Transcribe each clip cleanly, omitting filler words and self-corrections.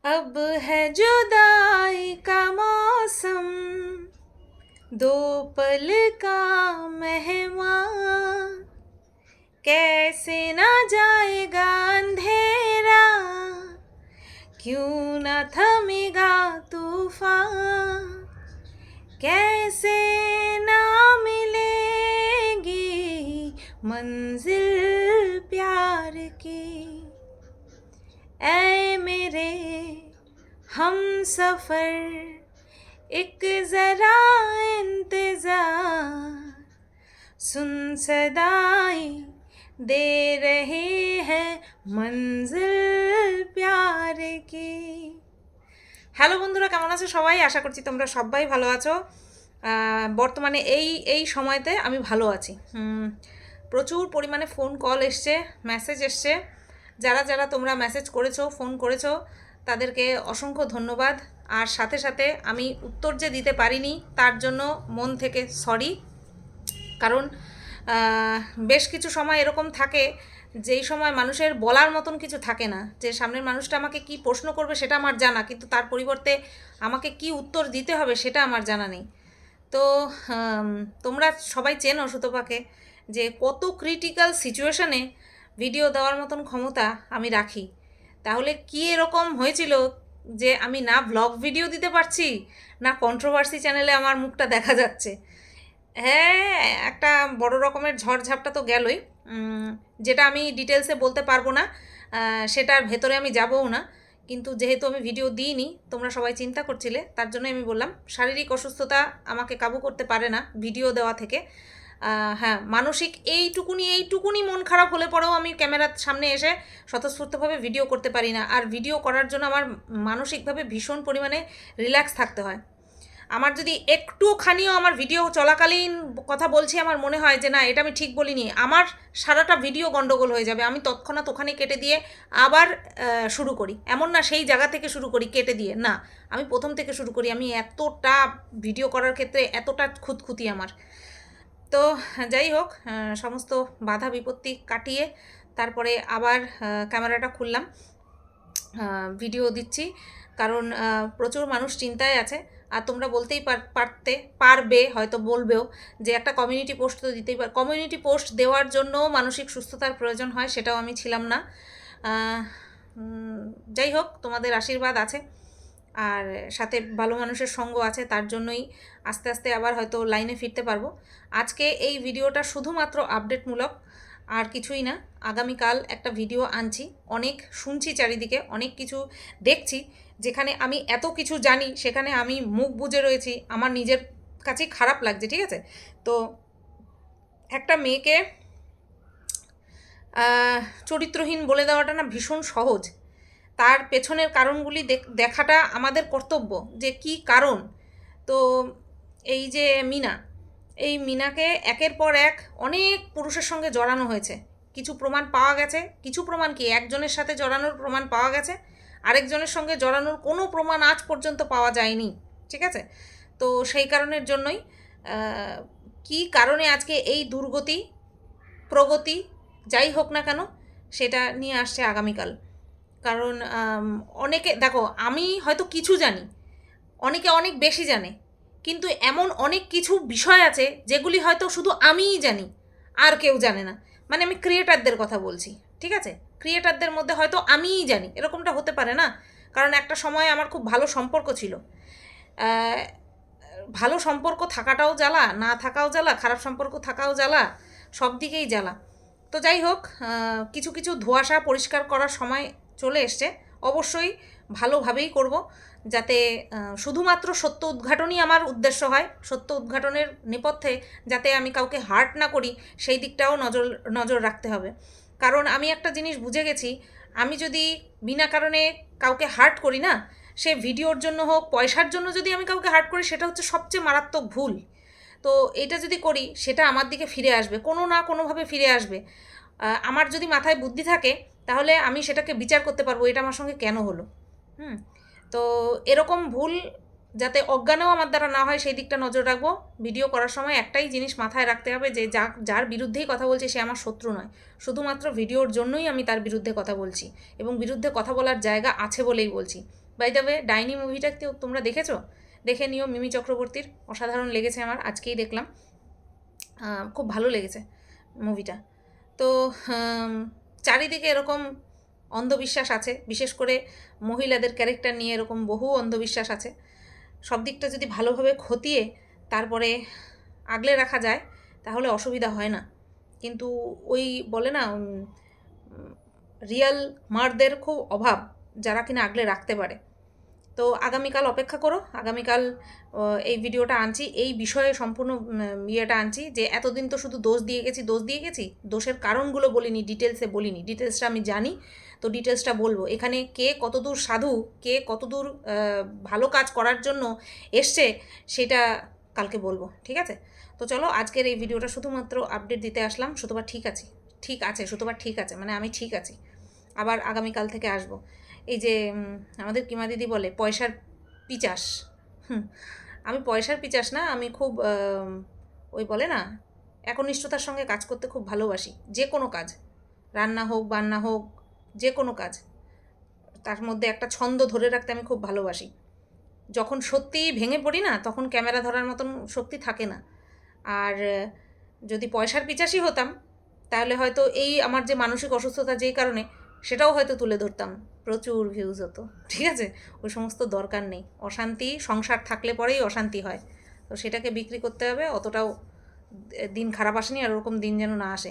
अब है जुदाई का मौसम, दो पल का मेहमान, कैसे ना जाएगा अंधेरा, क्यों ना थमेगा तूफान, कैसे ना मिलेगी मंजिल प्यार की। ऐ मेरे हम सफ़र, एक ज़रा इंतज़ार, सुन सदाएं दे रहे हैं मंजिल प्यार की। হ্যালো বন্ধুরা, কেমন আছো সবাই? আশা করছি তোমরা সবাই ভালো আছো। বর্তমানে এই সময়তে আমি ভালো আছি। প্রচুর পরিমাণে ফোন কল এসছে, মেসেজ এসছে। যারা যারা তোমরা মেসেজ করেছো, ফোন করেছো, তাদেরকে অসংখ্য ধন্যবাদ। আর সাথে সাথে আমি উত্তর যে দিতে পারিনি তার জন্য মন থেকে সরি। কারণ বেশ কিছু সময় এরকম থাকে যেই সময় মানুষের বলার মতন কিছু থাকে না, যে সামনের মানুষটা আমাকে কি প্রশ্ন করবে সেটা আমার জানা, কিন্তু তার পরিবর্তে আমাকে কি উত্তর দিতে হবে সেটা আমার জানা নেই। তো তোমরা সবাই চেনো সুতপাকে যে কত ক্রিটিক্যাল সিচুয়েশনে ভিডিও দেওয়ার মতন ক্ষমতা আমি রাখি। তাহলে কি এরকম হয়েছিল যে আমি না ব্লগ ভিডিও দিতে পারছি, না কন্ট্রোভার্সি চ্যানেলে আমার মুখটা দেখা যাচ্ছে। হ্যাঁ, একটা বড় রকমের ঝড়ঝাপটা তো গেলই, যেটা আমি ডিটেলসে বলতে পারবো না, সেটার ভেতরে আমি যাবও না। কিন্তু যেহেতু আমি ভিডিও দিইনি, তোমরা সবাই চিন্তা করছিলে, তার জন্য আমি বললাম শারীরিক অসুস্থতা আমাকে কাবু করতে পারে না ভিডিও দেওয়া থেকে। হ্যাঁ, মানসিক এইটুকুনি মন খারাপ হলে পরেও আমি ক্যামেরার সামনে এসে স্বতঃস্ফূর্তভাবে ভিডিও করতে পারি না। আর ভিডিও করার জন্য আমার মানসিকভাবে ভীষণ পরিমাণে রিল্যাক্স থাকতে হয়। আমার যদি একটুখানিও আমার ভিডিও চলাকালীন কথা বলছি আমার মনে হয় যে না, এটা আমি ঠিক বলিনি, আমার সারাটা ভিডিও গন্ডগোল হয়ে যাবে, আমি তৎক্ষণাৎ ওখানে কেটে দিয়ে আবার শুরু করি। এমন না সেই জায়গা থেকে শুরু করি কেটে দিয়ে, না, আমি প্রথম থেকে শুরু করি। আমি এতটা ভিডিও করার ক্ষেত্রে এতটা খুঁতখুঁতি আমার। তো যাই হোক, সমস্ত বাধা বিপত্তি কাটিয়ে তারপরে আবার ক্যামেরাটা খুললাম, ভিডিও দিচ্ছি। কারণ প্রচুর মানুষ চিন্তায় আছে। আর তোমরা বলতেই পারবে, হয়তো বলবেও যে একটা কমিউনিটি পোস্ট তো দিতেই কমিউনিটি পোস্ট দেওয়ার জন্য মানসিক সুস্থতার প্রয়োজন হয়, সেটাও আমি ছিলাম না। যাই হোক, তোমাদের আশীর্বাদ আছে আর সাথে ভালো মানুষের সঙ্গ আছে, তার জন্যই আস্তে আস্তে আবার হয়তো লাইনে ফিরতে পারবো। আজকে এই ভিডিওটা শুধুমাত্র আপডেটমূলক, আর কিছুই না। আগামীকাল একটা ভিডিও আনছি। অনেক শুনছি চারিদিকে, অনেক কিছু দেখছি, যেখানে আমি এত কিছু জানি সেখানে আমি মুখ বুজে রয়েছি, আমার নিজের কাছেই খারাপ লাগছে, ঠিক আছে? তো একটা মেয়েকে চরিত্রহীন বলে দেওয়াটা না ভীষণ সহজ, তার পেছনের কারণগুলি দেখাটা আমাদের কর্তব্য, যে কি কারণ। তো এই যে এই মিনাকে একের পর এক অনেক পুরুষের সঙ্গে জড়ানো হয়েছে, কিছু প্রমাণ পাওয়া গেছে, কিছু প্রমাণ কি একজনের সাথে জড়ানোর প্রমাণ পাওয়া গেছে, আরেকজনের সঙ্গে জড়ানোর কোনো প্রমাণ আজ পর্যন্ত পাওয়া যায়নি, ঠিক আছে? তো সেই কারণের জন্যই কি কারণে আজকে এই দুর্গতি প্রগতি যাই হোক না কেন সেটা নিয়ে আসছে আগামীকাল। কারণ অনেকে দেখো, আমি হয়তো কিছু জানি, অনেকে অনেক বেশি জানে, কিন্তু এমন অনেক কিছু বিষয় আছে যেগুলি হয়তো শুধু আমিই জানি, আর কেউ জানে না। মানে আমি ক্রিয়েটারদের কথা বলছি, ঠিক আছে? ক্রিয়েটারদের মধ্যে হয়তো আমিই জানি, এরকমটা হতে পারে না? কারণ একটা সময় আমার খুব ভালো সম্পর্ক ছিল। ভালো সম্পর্ক থাকাটাও জ্বালা, না থাকাও জ্বালা, খারাপ সম্পর্ক থাকাও জ্বালা, সব দিকেই জ্বালা। তো যাই হোক, কিছু কিছু ধোঁয়াশা পরিষ্কার করার সময় চলে এসছে। অবশ্যই ভালোভাবেই করব, যাতে শুধুমাত্র সত্য উদ্ঘাটনই আমার উদ্দেশ্য হয়। সত্য উদ্ঘাটনের নেপথ্যে যাতে আমি কাউকে হার্ট না করি সেই দিকটাও নজর রাখতে হবে। কারণ আমি একটা জিনিস বুঝে গেছি, আমি যদি বিনা কারণে কাউকে হার্ট করি না, সে ভিডিওর জন্য হোক, পয়সার জন্য যদি আমি কাউকে হার্ট করি, সেটা হচ্ছে সবচেয়ে মারাত্মক ভুল। তো এটা যদি করি সেটা আমার দিকে ফিরে আসবে, কোনো না কোনোভাবে ফিরে আসবে। আমার যদি মাথায় বুদ্ধি থাকে তাহলে আমি সেটাকে বিচার করতে পারবো, এটা আমার সঙ্গে কেন হলো। তো এরকম ভুল যাতে অজ্ঞানেও আমার দ্বারা না হয় সেই দিকটা নজর রাখবো। ভিডিও করার সময় একটাই জিনিস মাথায় রাখতে হবে, যে যার বিরুদ্ধেই কথা বলছি সে আমার শত্রু নয়, শুধুমাত্র ভিডিওর জন্যই আমি তার বিরুদ্ধে কথা বলছি, এবং বিরুদ্ধে কথা বলার জায়গা আছে বলেই বলছি। বাই দ্য ওয়ে, ডাইনি মুভিটা তোমরা দেখেছো? দেখে নিও, মিমি চক্রবর্তীর অসাধারণ লেগেছে আমার, আজকেই দেখলাম, খুব ভালো লেগেছে মুভিটা। তো চারিদিকে এরকম অন্ধবিশ্বাস আছে, বিশেষ করে মহিলাদের ক্যারেক্টার নিয়ে এরকম বহু অন্ধবিশ্বাস আছে। সব দিকটা যদি ভালোভাবে খতিয়ে তারপরে আগলে রাখা যায় তাহলে অসুবিধা হয় না। কিন্তু ওই বলে না, রিয়াল মারদের খুব অভাব যারা কিনা আগলে রাখতে পারে। তো আগামীকাল অপেক্ষা করো, আগামীকাল এই ভিডিওটা আনছি, এই বিষয়ে সম্পূর্ণ ইয়েটা আনছি, যে এতদিন তো শুধু দোষ দিয়ে গেছি, দোষের কারণগুলো বলিনি, ডিটেলসে বলিনি, ডিটেলসটা আমি জানি, তো ডিটেলসটা বলবো। এখানে কে কতদূর সাধু, কে কতদূর ভালো কাজ করার জন্য এসছে, সেটা কালকে বলবো, ঠিক আছে? তো চলো, আজকের এই ভিডিওটা শুধুমাত্র আপডেট দিতে আসলাম। সুতোবার ঠিক আছে, সুতোবার ঠিক আছে, মানে আমি ঠিক আছি। আবার আগামীকাল থেকে আসবো। এই যে আমাদের কিমা দিদি বলে পয়সার পিচাস, আমি পয়সার পিচাস না, আমি খুব ওই বলে না, একনিষ্ঠতার সঙ্গে কাজ করতে খুব ভালোবাসি। যে কোনো কাজ, রান্না হোক বান্না হোক, যে কোনো কাজ, তার মধ্যে একটা ছন্দ ধরে রাখতে আমি খুব ভালোবাসি। যখন সত্যিই ভেঙে পড়ি না, তখন ক্যামেরা ধরার মতন শক্তি থাকে না। আর যদি পয়সার পিচাসই হতাম, তাহলে হয়তো এই আমার যে মানসিক অসুস্থতা যেই কারণে, সেটাও হয়তো তুলে ধরতাম, প্রচুর ভিউজ হতো, ঠিক আছে? ওই সমস্ত দরকার নেই। অশান্তি, সংসার থাকলে পরেই অশান্তি হয়, তো সেটাকে বিক্রি করতে হবে। অতটাও দিন খারাপ আসেনি, আর ওরকম দিন যেন না আসে।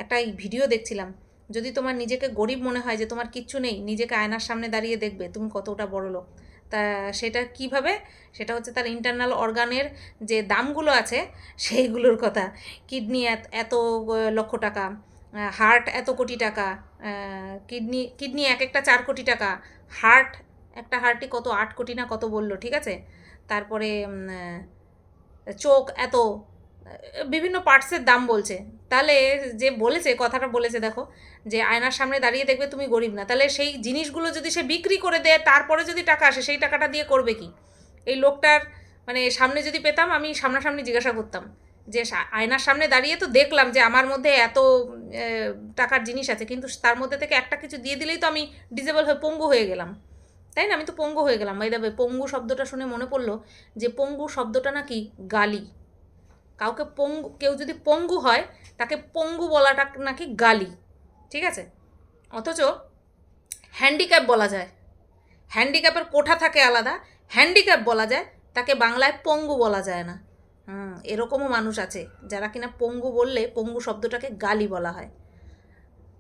একটা এই ভিডিও দেখছিলাম, যদি তোমার নিজেকে গরিব মনে হয়, যে তোমার কিচ্ছু নেই, নিজেকে আয়নার সামনে দাঁড়িয়ে দেখবে তুমি কতটা বড় লোক। তা সেটা কীভাবে? সেটা হচ্ছে তার ইন্টারনাল অর্গানের যে দামগুলো আছে সেইগুলোর কথা। কিডনি এত লক্ষ টাকা, হার্ট এত কোটি টাকা, কিডনি এক একটা 4 কোটি টাকা, হার্ট একটা হার্টই কত 8 কোটি না কত বললো, ঠিক আছে? তারপরে চোখ এত, বিভিন্ন পার্টসের দাম বলছে। তাহলে যে বলেছে, কথাটা বলেছে দেখো, যে আয়নার সামনে দাঁড়িয়ে দেখবে তুমি গরিব না, তাহলে সেই জিনিসগুলো যদি সে বিক্রি করে দেয়, তারপরে যদি টাকা আসে, সেই টাকাটা দিয়ে করবে কি? এই লোকটার মানে সামনে যদি পেতাম, আমি সামনাসামনি জিজ্ঞাসা করতাম, যে আয়নার সামনে দাঁড়িয়ে তো দেখলাম যে আমার মধ্যে এত টাকার জিনিস আছে, কিন্তু তার মধ্যে থেকে একটা কিছু দিয়ে দিলেই তো আমি ডিজেবল হয়ে পঙ্গু হয়ে গেলাম, তাই না? আমি তো পঙ্গু হয়ে গেলাম। বাই দ্য ওয়ে, পঙ্গু শব্দটা শুনে মনে পড়লো যে পঙ্গু শব্দটা নাকি গালি। কাউকে পঙ্গু, কেউ যদি পঙ্গু হয়, তাকে পঙ্গু বলাটা নাকি গালি, ঠিক আছে? অথচ হ্যান্ডিক্যাপ বলা যায়, হ্যান্ডিক্যাপের কোঠা থাকে আলাদা, হ্যান্ডিক্যাপ বলা যায়, তাকে বাংলায় পঙ্গু বলা যায় না। এরকমও মানুষ আছে যারা কিনা পঙ্গু বললে পঙ্গু শব্দটাকে গালি বলা হয়।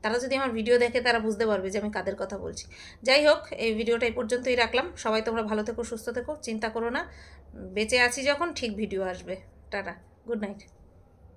তারা যদি আমার ভিডিও দেখে, তারা বুঝতে পারবে যে আমি কাদের কথা বলছি। যাই হোক, এই ভিডিওটা এই পর্যন্তই রাখলাম। সবাই তোমরা ভালো থেকো, সুস্থ থেকো, চিন্তা করো না, বেঁচে আছি যখন ঠিক ভিডিও আসবে। Tata, good night.